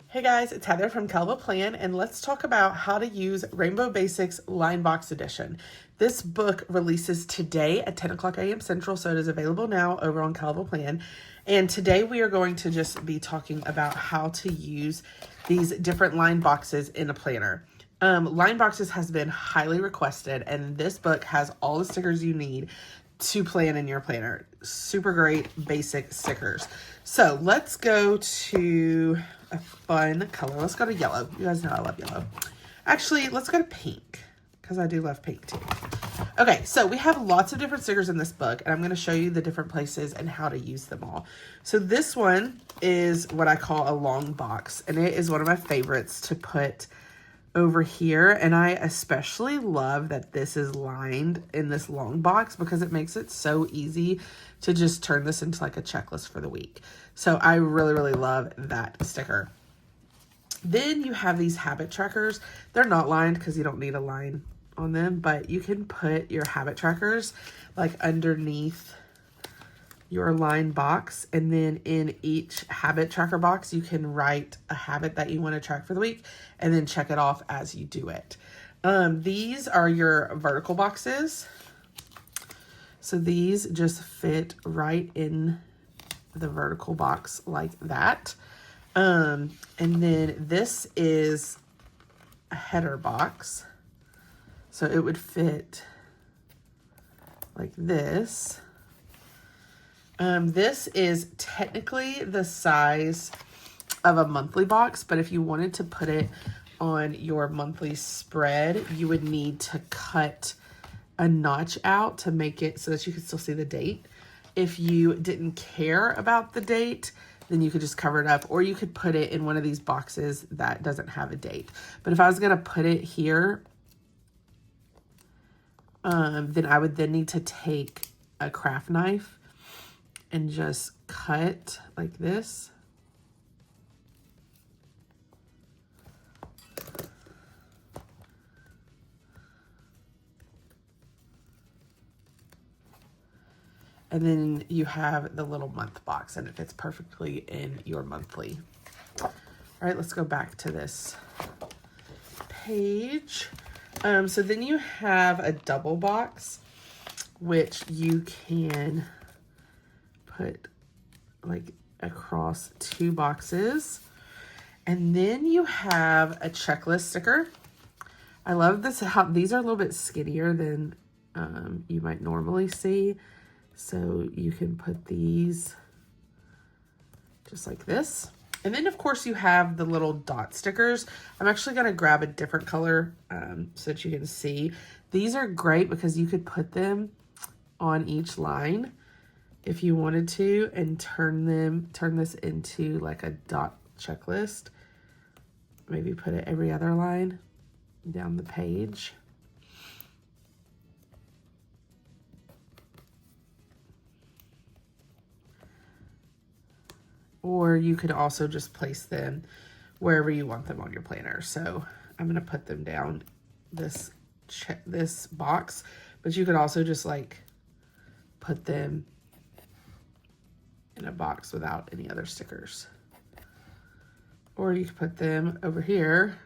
Hey guys, it's Heather from Kell Plan, and let's talk about how to use Rainbow Basics Line Box Edition. This book releases today at 10 o'clock a.m. Central, so it is available now over on Kell Plan. And today we are going to just be talking about how to use these different line boxes in a planner. Line boxes has been highly requested, and this book has all the stickers you need to plan in your planner. Super great basic stickers. So let's go to a fun color. Let's go to yellow. You guys know I love yellow. Actually, let's go to pink because I do love pink too. Okay, so we have lots of different stickers in this book, and I'm going to show you the different places and how to use them all. So this one is what I call a long box, and it is one of my favorites to put over here, and I especially love that this is lined in this long box because it makes it so easy to just turn this into like a checklist for the week. So I really love that sticker. Then you have these habit trackers. They're not lined because you don't need a line on them, but you can put your habit trackers like underneath your line box, and then in each habit tracker box you can write a habit that you want to track for the week and then check it off as you do it. These are your vertical boxes, so these just fit right in the vertical box like that. And then this is a header box, so it would fit like this. This is technically the size of a monthly box, but if you wanted to put it on your monthly spread, you would need to cut a notch out to make it so that you could still see the date. If you didn't care about the date, then you could just cover it up, or you could put it in one of these boxes that doesn't have a date. But if I was going to put it here, then I would then need to take a craft knife and just cut like this. And then you have the little month box, and it fits perfectly in your monthly. All right, let's go back to this page. So then you have a double box, which you can put like across two boxes. And then you have a checklist sticker. I love this, how these are a little bit skinnier than you might normally see. So you can put these just like this. And then of course you have the little dot stickers. I'm actually gonna grab a different color so that you can see. These are great because you could put them on each line if you wanted to, and turn this into like a dot checklist. Maybe put it every other line down the page. Or you could also just place them wherever you want them on your planner. So I'm gonna put them down this box, but you could also just like put them in a box without any other stickers. Or you could put them over here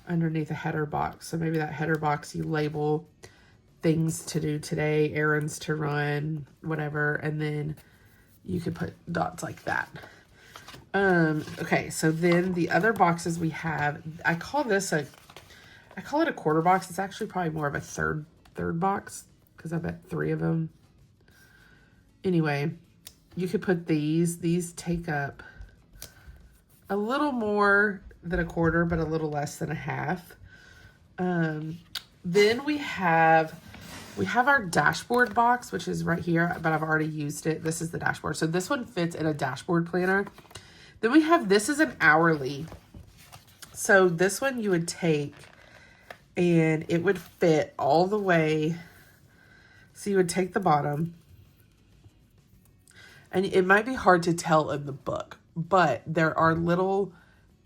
underneath a header box. So maybe that header box you label things to do today, errands to run, whatever, and then you could put dots like that. Okay, so then the other boxes we have, I call it a quarter box. It's actually probably more of a third box because I've got 3 of them. Anyway, you could put these take up a little more than a quarter, but a little less than a half. Then we have our dashboard box, which is right here, but I've already used it. This is the dashboard. So this one fits in a dashboard planner. Then we have, this is an hourly. So this one you would take and it would fit all the way. So you would take the bottom, and it might be hard to tell in the book, but there are little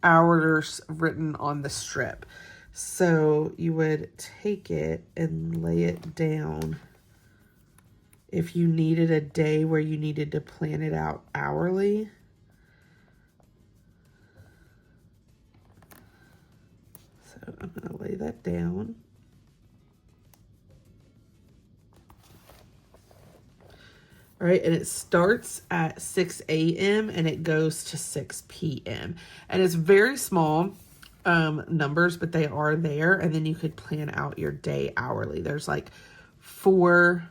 hours written on the strip. So you would take it and lay it down if you needed a day where you needed to plan it out hourly. So I'm going to lay that down. All right, and it starts at 6 a.m. and it goes to 6 p.m. And it's very small numbers, but they are there. And then you could plan out your day hourly. There's like 4,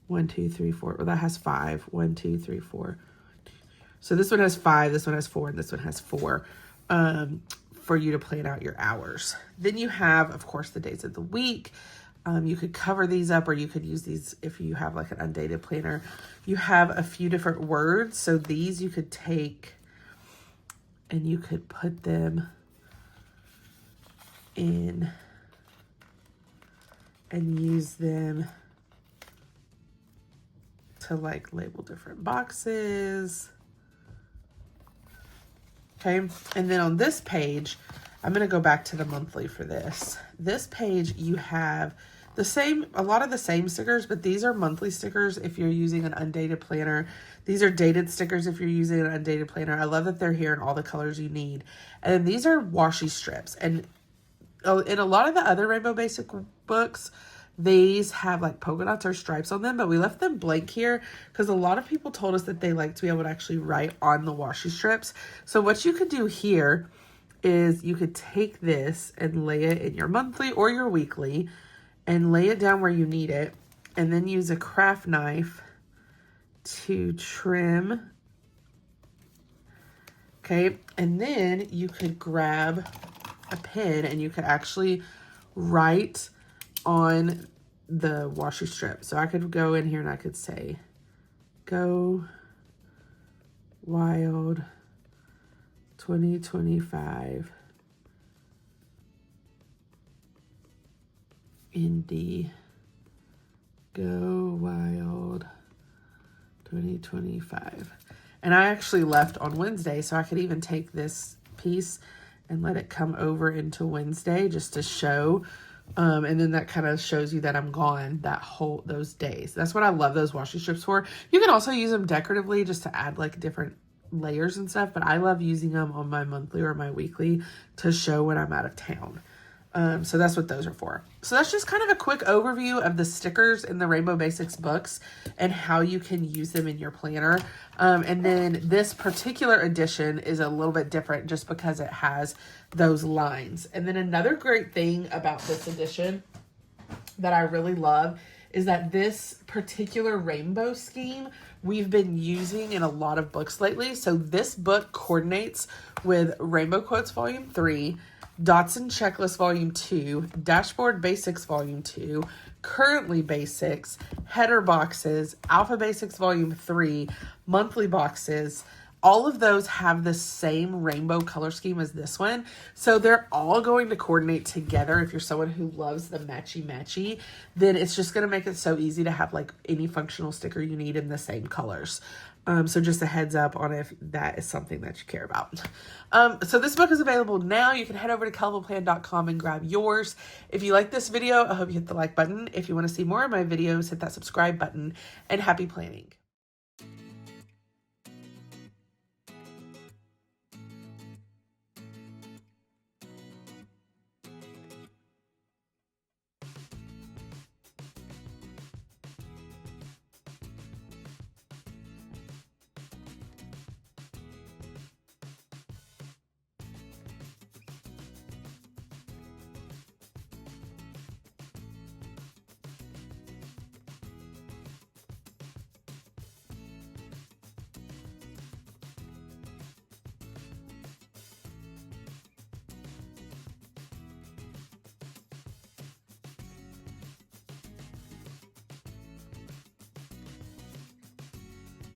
1, 2, 3, 4. Well, that has 5. 1, 2, 3, 4. So this one has 5, this one has 4, and this one has 4 for you to plan out your hours. Then you have, of course, the days of the week. You could cover these up, or you could use these if you have like an undated planner. You have a few different words. So these you could take and you could put them in and use them to like label different boxes. Okay, and then on this page, I'm going to go back to the monthly for this. This page, you have the same, a lot of the same stickers, but these are monthly stickers if you're using an undated planner. These are dated stickers if you're using an undated planner. I love that they're here in all the colors you need. And then these are washi strips. And in a lot of the other Rainbow Basic books, these have like polka dots or stripes on them, but we left them blank here because a lot of people told us that they like to be able to actually write on the washi strips. So what you could do here is you could take this and lay it in your monthly or your weekly and lay it down where you need it, and then use a craft knife to trim. Okay, and then you could grab a pen and you could actually write on the washi strip. So I could go in here and I could say, Go Wild 2025 Indie Go Wild 2025. And I actually left on Wednesday, so I could even take this piece and let it come over into Wednesday just to show. And then that kind of shows you that I'm gone those days. That's what I love those washi strips for. You can also use them decoratively just to add like different layers and stuff, but I love using them on my monthly or my weekly to show when I'm out of town. So that's what those are for. So that's just kind of a quick overview of the stickers in the Rainbow Basics books and how you can use them in your planner. And then this particular edition is a little bit different just because it has those lines. And then another great thing about this edition that I really love is that this particular rainbow scheme we've been using in a lot of books lately. So this book coordinates with Rainbow Quotes Volume 3, Dots and Checklist Volume 2, Dashboard Basics Volume 2, Currently Basics, Header Boxes, Alpha Basics Volume 3, Monthly Boxes. All of those have the same rainbow color scheme as this one. So they're all going to coordinate together. If you're someone who loves the matchy, then it's just going to make it so easy to have like any functional sticker you need in the same colors. So just a heads up on if that is something that you care about. So this book is available now. You can head over to kellvplan.com and grab yours. If you like this video, I hope you hit the like button. If you want to see more of my videos, hit that subscribe button, and happy planning.